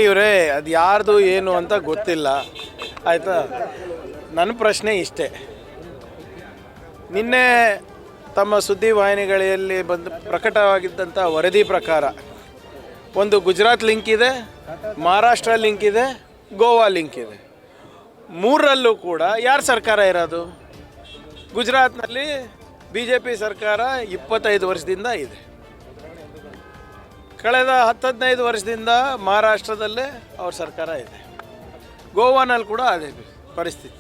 ಇವರೇ ಅದು ಯಾರ್ದು ಏನು ಅಂತ ಗೊತ್ತಿಲ್ಲ ಆಯಿತಾ. ನನ್ನ ಪ್ರಶ್ನೆ ಇಷ್ಟೇ, ನಿನ್ನೆ ತಮ್ಮ ಸುದ್ದಿವಾಹಿನಿಗಳಲ್ಲಿ ಬಂದು ಪ್ರಕಟವಾಗಿದ್ದಂಥ ವರದಿ ಪ್ರಕಾರ ಒಂದು ಗುಜರಾತ್ ಲಿಂಕ್ ಇದೆ, ಮಹಾರಾಷ್ಟ್ರ ಲಿಂಕ್ ಇದೆ, ಗೋವಾ ಲಿಂಕ್ ಇದೆ. ಮೂರರಲ್ಲೂ ಕೂಡ ಯಾರ ಸರ್ಕಾರ ಇರೋದು? ಗುಜರಾತ್ನಲ್ಲಿ BJP ಸರ್ಕಾರ 25 ವರ್ಷದಿಂದ ಇದೆ. ಕಳೆದ 10-15 ವರ್ಷದಿಂದ ಮಹಾರಾಷ್ಟ್ರದಲ್ಲೇ ಅವ್ರ ಸರ್ಕಾರ ಇದೆ. ಗೋವಾನಲ್ಲಿ ಕೂಡ ಅದೇ ಪರಿಸ್ಥಿತಿ.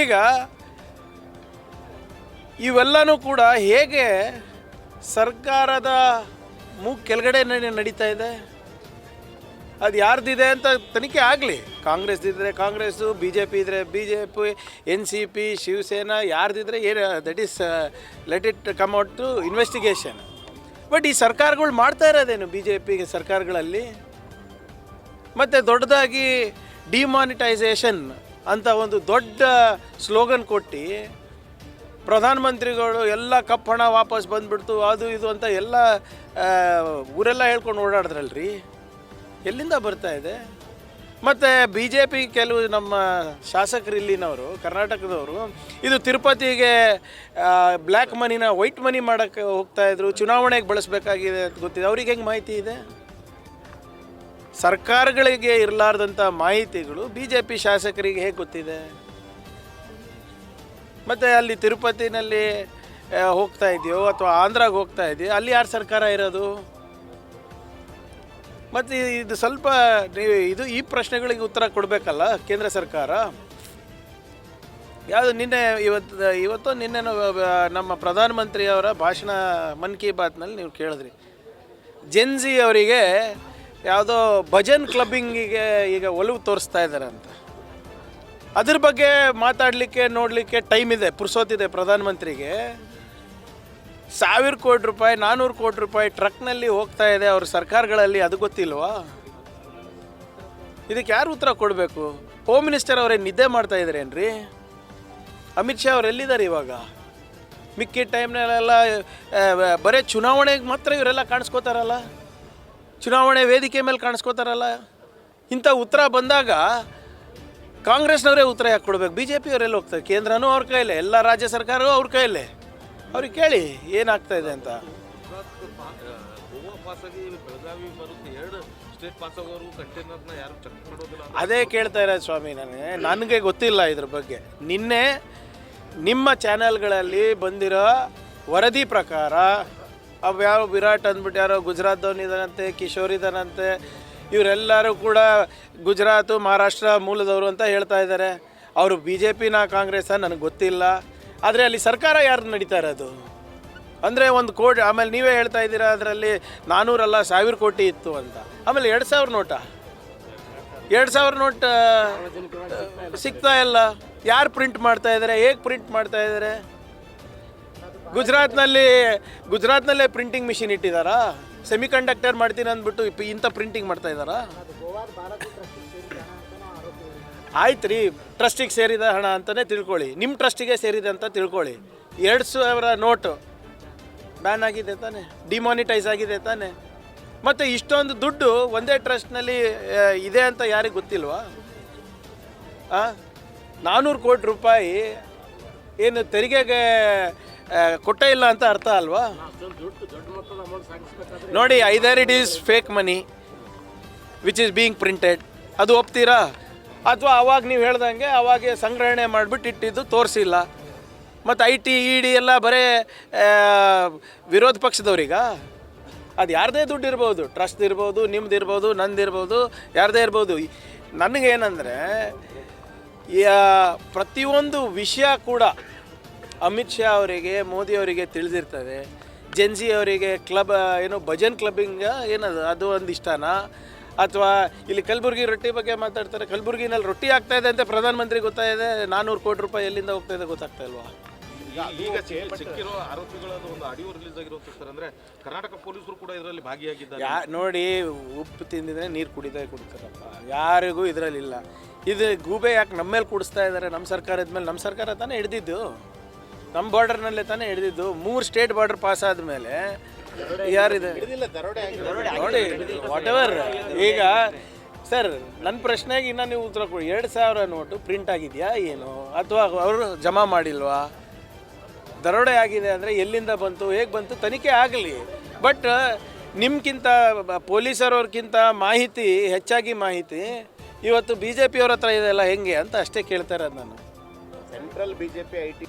ಈಗ ಇವೆಲ್ಲನೂ ಕೂಡ ಹೇಗೆ ಸರ್ಕಾರದ ಕೆಳಗಡೆ ನಡೀತಾ ಇದೆ? ಅದು ಯಾರ್ದಿದೆ ಅಂತ ತನಿಖೆ ಆಗಲಿ. ಕಾಂಗ್ರೆಸ್ ಇದ್ದರೆ ಕಾಂಗ್ರೆಸ್ಸು, BJP ಇದ್ದರೆ BJP, NCP, ಶಿವಸೇನಾ ಯಾರ್ದಿದ್ರೆ ಏನು, that is let it come out to investigation. But ಈ ಸರ್ಕಾರಗಳು ಮಾಡ್ತಾ ಇರೋದೇನು BJP ಸರ್ಕಾರಗಳಲ್ಲಿ? ಮತ್ತು ದೊಡ್ಡದಾಗಿ ಡಿಮಾನಿಟೈಸೇಷನ್ ಅಂತ ಒಂದು ದೊಡ್ಡ ಸ್ಲೋಗನ್ ಕೊಟ್ಟು ಪ್ರಧಾನಮಂತ್ರಿಗಳು ಎಲ್ಲ ಕಪ್ಪಣ ವಾಪಸ್ ಬಂದುಬಿಡ್ತು, ಅದು ಇದು ಅಂತ ಎಲ್ಲ ಊರೆಲ್ಲ ಹೇಳ್ಕೊಂಡು ಓಡಾಡಿದ್ರಲ್ರಿ. ಎಲ್ಲಿಂದ ಬರ್ತಾ ಇದೆ? ಮತ್ತು BJP ಕೆಲವು ನಮ್ಮ ಶಾಸಕರು ಇಲ್ಲಿನವರು, ಕರ್ನಾಟಕದವರು, ಇದು ತಿರುಪತಿಗೆ ಬ್ಲ್ಯಾಕ್ ಮನಿನ ವೈಟ್ ಮನಿ ಮಾಡೋಕ್ಕೆ ಹೋಗ್ತಾಯಿದ್ರು, ಚುನಾವಣೆಗೆ ಬಳಸಬೇಕಾಗಿದೆ ಅಂತ ಗೊತ್ತಿದೆ. ಅವ್ರಿಗೆ ಹೆಂಗೆ ಮಾಹಿತಿ ಇದೆ? ಸರ್ಕಾರಗಳಿಗೆ ಇರಲಾರ್ದಂಥ ಮಾಹಿತಿಗಳು BJP ಶಾಸಕರಿಗೆ ಹೇಗೆ ಗೊತ್ತಿದೆ? ಮತ್ತು ಅಲ್ಲಿ ತಿರುಪತಿನಲ್ಲಿ ಹೋಗ್ತಾ ಇದೆಯೋ ಅಥವಾ ಆಂಧ್ರಾಗೆ ಹೋಗ್ತಾ ಇದೆಯೋ, ಅಲ್ಲಿ ಯಾರು ಸರ್ಕಾರ ಇರೋದು? ಮತ್ತು ಇದು ಸ್ವಲ್ಪ ಈ ಪ್ರಶ್ನೆಗಳಿಗೆ ಉತ್ತರ ಕೊಡಬೇಕಲ್ಲ ಕೇಂದ್ರ ಸರ್ಕಾರ. ಯಾವುದು ನಿನ್ನೆ ಇವತ್ತು ನಿನ್ನೆ ನಮ್ಮ ಪ್ರಧಾನಮಂತ್ರಿಯವರ ಭಾಷಣ ಮನ್ ಕಿ ಬಾತ್ನಲ್ಲಿ ನೀವು ಕೇಳಿದ್ರಿ, ಜೆನ್ಜಿ ಅವರಿಗೆ ಯಾವುದೋ ಭಜನ್ ಕ್ಲಬ್ಬಿಂಗಿಗೆ ಈಗ ಒಲವು ತೋರಿಸ್ತಾ ಇದ್ದಾರೆ ಅಂತ. ಅದ್ರ ಬಗ್ಗೆ ಮಾತಾಡಲಿಕ್ಕೆ ನೋಡಲಿಕ್ಕೆ ಟೈಮ್ ಇದೆ, ಪುರ್ಸೋತಿದೆ ಪ್ರಧಾನಮಂತ್ರಿಗೆ. 1000 ಕೋಟಿ ರೂಪಾಯಿ 400 ಕೋಟಿ ರೂಪಾಯಿ ಟ್ರಕ್ನಲ್ಲಿ ಹೋಗ್ತಾ ಇದೆ ಅವ್ರ ಸರ್ಕಾರಗಳಲ್ಲಿ, ಅದು ಗೊತ್ತಿಲ್ವಾ? ಇದಕ್ಕೆ ಯಾರು ಉತ್ತರ ಕೊಡಬೇಕು? ಹೋಮ್ ಮಿನಿಸ್ಟರ್ ಅವರೇ ನಿದ್ದೆ ಮಾಡ್ತಾ ಇದ್ದಾರೇನ್ರಿ? ಅಮಿತ್ ಶಾ ಅವ್ರು ಎಲ್ಲಿದ್ದಾರೆ ಇವಾಗ? ಮಿಕ್ಕಿದ ಟೈಮ್ನಲ್ಲೆಲ್ಲ ಬರೀ ಚುನಾವಣೆಗೆ ಮಾತ್ರ ಇವರೆಲ್ಲ ಕಾಣಿಸ್ಕೋತಾರಲ್ಲ, ಚುನಾವಣೆ ವೇದಿಕೆ ಮೇಲೆ ಕಾಣಿಸ್ಕೋತಾರಲ್ಲ. ಇಂಥ ಉತ್ತರ ಬಂದಾಗ ಕಾಂಗ್ರೆಸ್ನವರೇ ಉತ್ತರ ಯಾಕೆ ಕೊಡಬೇಕು? BJP ಅವರೆಲ್ಲ ಹೋಗ್ತಾರೆ, ಕೇಂದ್ರನೂ ಅವ್ರ ಕೈಯಲ್ಲೇ, ಎಲ್ಲ ರಾಜ್ಯ ಸರ್ಕಾರವೂ ಅವ್ರ ಕೈಯಲ್ಲೇ. ಅವ್ರಿಗೆ ಕೇಳಿ ಏನಾಗ್ತಾ ಇದೆ ಅಂತ. ಅದೇ ಕೇಳ್ತಾ ಇರೋದು ಸ್ವಾಮಿ, ನನಗೆ ಗೊತ್ತಿಲ್ಲ ಇದ್ರ ಬಗ್ಗೆ. ನಿನ್ನೆ ನಿಮ್ಮ ಚಾನೆಲ್ಗಳಲ್ಲಿ ಬಂದಿರೋ ವರದಿ ಪ್ರಕಾರ ಅವ್ಯಾವ ವಿರಾಟ್ ಅಂದ್ಬಿಟ್ಟು ಯಾರೋ ಗುಜರಾತ್ದವನು ಇದ್ದಾನಂತೆ, ಕಿಶೋರ್ ಇದ್ದಾನಂತೆ, ಇವರೆಲ್ಲರೂ ಕೂಡ ಗುಜರಾತು ಮಹಾರಾಷ್ಟ್ರ ಮೂಲದವರು ಅಂತ ಹೇಳ್ತಾ ಇದ್ದಾರೆ. ಅವರು BJPನ ಕಾಂಗ್ರೆಸ್ಸಾ ನನಗೆ ಗೊತ್ತಿಲ್ಲ. ಆದರೆ ಅಲ್ಲಿ ಸರ್ಕಾರ ಯಾರು ನಡೀತಾ ಇರೋದು ಅಂದರೆ 1 ಕೋಟಿ. ಆಮೇಲೆ ನೀವೇ ಹೇಳ್ತಾ ಇದ್ದೀರಾ ಅದರಲ್ಲಿ 400 ಅಲ್ಲ 1000 ಕೋಟಿ ಇತ್ತು ಅಂತ. ಆಮೇಲೆ 2000 ನೋಟಾ? 2000 ನೋಟ್ ಸಿಗ್ತಾ ಇಲ್ಲ. ಯಾರು ಪ್ರಿಂಟ್ ಮಾಡ್ತಾ ಇದ್ದಾರೆ? ಹೇಗೆ ಪ್ರಿಂಟ್ ಮಾಡ್ತಾ ಇದ್ದಾರೆ? ಗುಜರಾತ್ನಲ್ಲೇ ಪ್ರಿಂಟಿಂಗ್ ಮಿಷಿನ್ ಇಟ್ಟಿದ್ದಾರಾ? ಸೆಮಿ ಕಂಡಕ್ಟರ್ ಮಾಡ್ತೀನಿ ಅಂದ್ಬಿಟ್ಟು ಇಂಥ ಪ್ರಿಂಟಿಂಗ್ ಮಾಡ್ತಾ ಇದ್ದಾರಾ? ಆಯ್ತು ರೀ, ಟ್ರಸ್ಟಿಗೆ ಸೇರಿದ ಹಣ ಅಂತಲೇ ತಿಳ್ಕೊಳ್ಳಿ, ನಿಮ್ಮ ಟ್ರಸ್ಟಿಗೆ ಸೇರಿದೆ ಅಂತ ತಿಳ್ಕೊಳ್ಳಿ. 2000 ನೋಟು ಬ್ಯಾನ್ ಆಗಿದೆ ತಾನೆ, ಡಿಮಾನಿಟೈಸ್ ಆಗಿದೆ ತಾನೆ. ಮತ್ತು ಇಷ್ಟೊಂದು ದುಡ್ಡು ಒಂದೇ ಟ್ರಸ್ಟ್ನಲ್ಲಿ ಇದೆ ಅಂತ ಯಾರಿಗೆ ಗೊತ್ತಿಲ್ವಾ? 400 ಕೋಟಿ ರೂಪಾಯಿ ಏನು ತೆರಿಗೆಗೆ ಕೊಟ್ಟೇ ಇಲ್ಲ ಅಂತ ಅರ್ಥ ಅಲ್ವಾ? ನೋಡಿ, either it is fake money which is being printed, ಅದು ಒಪ್ತೀರಾ? ಅಥವಾ ಅವಾಗ ನೀವು ಹೇಳ್ದಂಗೆ ಅವಾಗೆ ಸಂಗ್ರಹಣೆ ಮಾಡಿಬಿಟ್ಟು ಇಟ್ಟಿದ್ದು ತೋರಿಸಿಲ್ಲ. ಮತ್ತು IT ED ಎಲ್ಲ ಬರೀ ವಿರೋಧ ಪಕ್ಷದವ್ರೀಗ. ಅದು ಯಾರದೇ ದುಡ್ಡು ಇರ್ಬೋದು, ಟ್ರಸ್ಟ್ ಇರ್ಬೋದು, ನಿಮ್ದು ಇರ್ಬೋದು, ನಂದಿರ್ಬೋದು, ಯಾರದೇ ಇರ್ಬೋದು. ನನಗೇನೆಂದರೆ ಪ್ರತಿಯೊಂದು ವಿಷಯ ಕೂಡ ಅಮಿತ್ ಶಾ ಅವರಿಗೆ, ಮೋದಿ ಅವರಿಗೆ ತಿಳಿದಿರ್ತದೆ. ಜೆನ್ಜಿ ಅವರಿಗೆ ಭಜನ್ ಕ್ಲಬ್ಬಿಂಗ್ ಏನದು, ಅದು ಒಂದು ಇಷ್ಟನಾ? ಅಥವಾ ಇಲ್ಲಿ ಕಲಬುರ್ಗಿ ರೊಟ್ಟಿ ಬಗ್ಗೆ ಮಾತಾಡ್ತಾರೆ, ಕಲಬುರ್ಗಿನಲ್ಲಿ ರೊಟ್ಟಿ ಆಗ್ತಾ ಇದೆ ಅಂತ ಪ್ರಧಾನಮಂತ್ರಿ ಗೊತ್ತಾಯಿದೆ, 400 ಕೋಟಿ ರೂಪಾಯಿ ಎಲ್ಲಿಂದ ಹೋಗ್ತಾ ಇದೆ ಗೊತ್ತಾಗ್ತಾ ಇಲ್ವಾ? ಈಗ ಸಿಕ್ಕಿರೋ ಆರೋಪಿಗಳದ್ದು ಒಂದು ಆಡಿಯೋ ರಿಲೀಸ್ ಆಗಿರೋದು ಸರ್, ಅಂದರೆ ಕರ್ನಾಟಕ ಪೊಲೀಸರು ಕೂಡ ಇದರಲ್ಲಿ ಭಾಗಿಯಾಗಿದ್ದಾರೆ. ನೋಡಿ, ಉಪ್ಪು ತಿಂದಿದ್ರೆ ನೀರು ಕುಡಿತಾರಪ್ಪ, ಯಾರಿಗೂ ಇದರಲ್ಲಿಲ್ಲ. ಇದು ಗೂಬೆ ಯಾಕೆ ನಮ್ಮ ಮೇಲೆ ಕೂಡಿಸ್ತಾ ಇದ್ದಾರೆ? ನಮ್ಮ ಸರ್ಕಾರದ ಮೇಲೆ. ನಮ್ಮ ಸರ್ಕಾರ ತಾನೇ ಹಿಡ್ದಿದ್ದು, ನಮ್ಮ ಬಾರ್ಡರ್ನಲ್ಲೇ ತಾನೇ ಹಿಡಿದಿದ್ದು. 3 ಸ್ಟೇಟ್ ಬಾರ್ಡರ್ ಪಾಸ್ ಆದಮೇಲೆ ಯಾರಿದೆ ನೋಡಿ ವಾಟ್ ಎವರ್. ಈಗ ಸರ್ ನನ್ನ ಪ್ರಶ್ನೆಗೆ ಇನ್ನು ನೀವು ಉತ್ತರ ಕೊಡಿ. 2,000 ನೋಟು ಪ್ರಿಂಟ್ ಆಗಿದೆಯಾ ಏನು, ಅಥವಾ ಅವರು ಜಮಾ ಮಾಡಿಲ್ವಾ? ದರೋಡೆ ಆಗಿದೆ ಅಂದರೆ ಎಲ್ಲಿಂದ ಬಂತು, ಹೇಗೆ ಬಂತು, ತನಿಖೆ ಆಗಲಿ. ಬಟ್ ನಿಮ್ಗಿಂತ ಪೊಲೀಸರವ್ರಿಗಿಂತ ಮಾಹಿತಿ ಹೆಚ್ಚಾಗಿ ಮಾಹಿತಿ ಇವತ್ತು BJP ಅವ್ರ ಹತ್ರ ಇದೆಲ್ಲ ಹೆಂಗೆ ಅಂತ ಅಷ್ಟೇ ಕೇಳ್ತಾ ಇರೋದು ನಾನು. Central BJP IT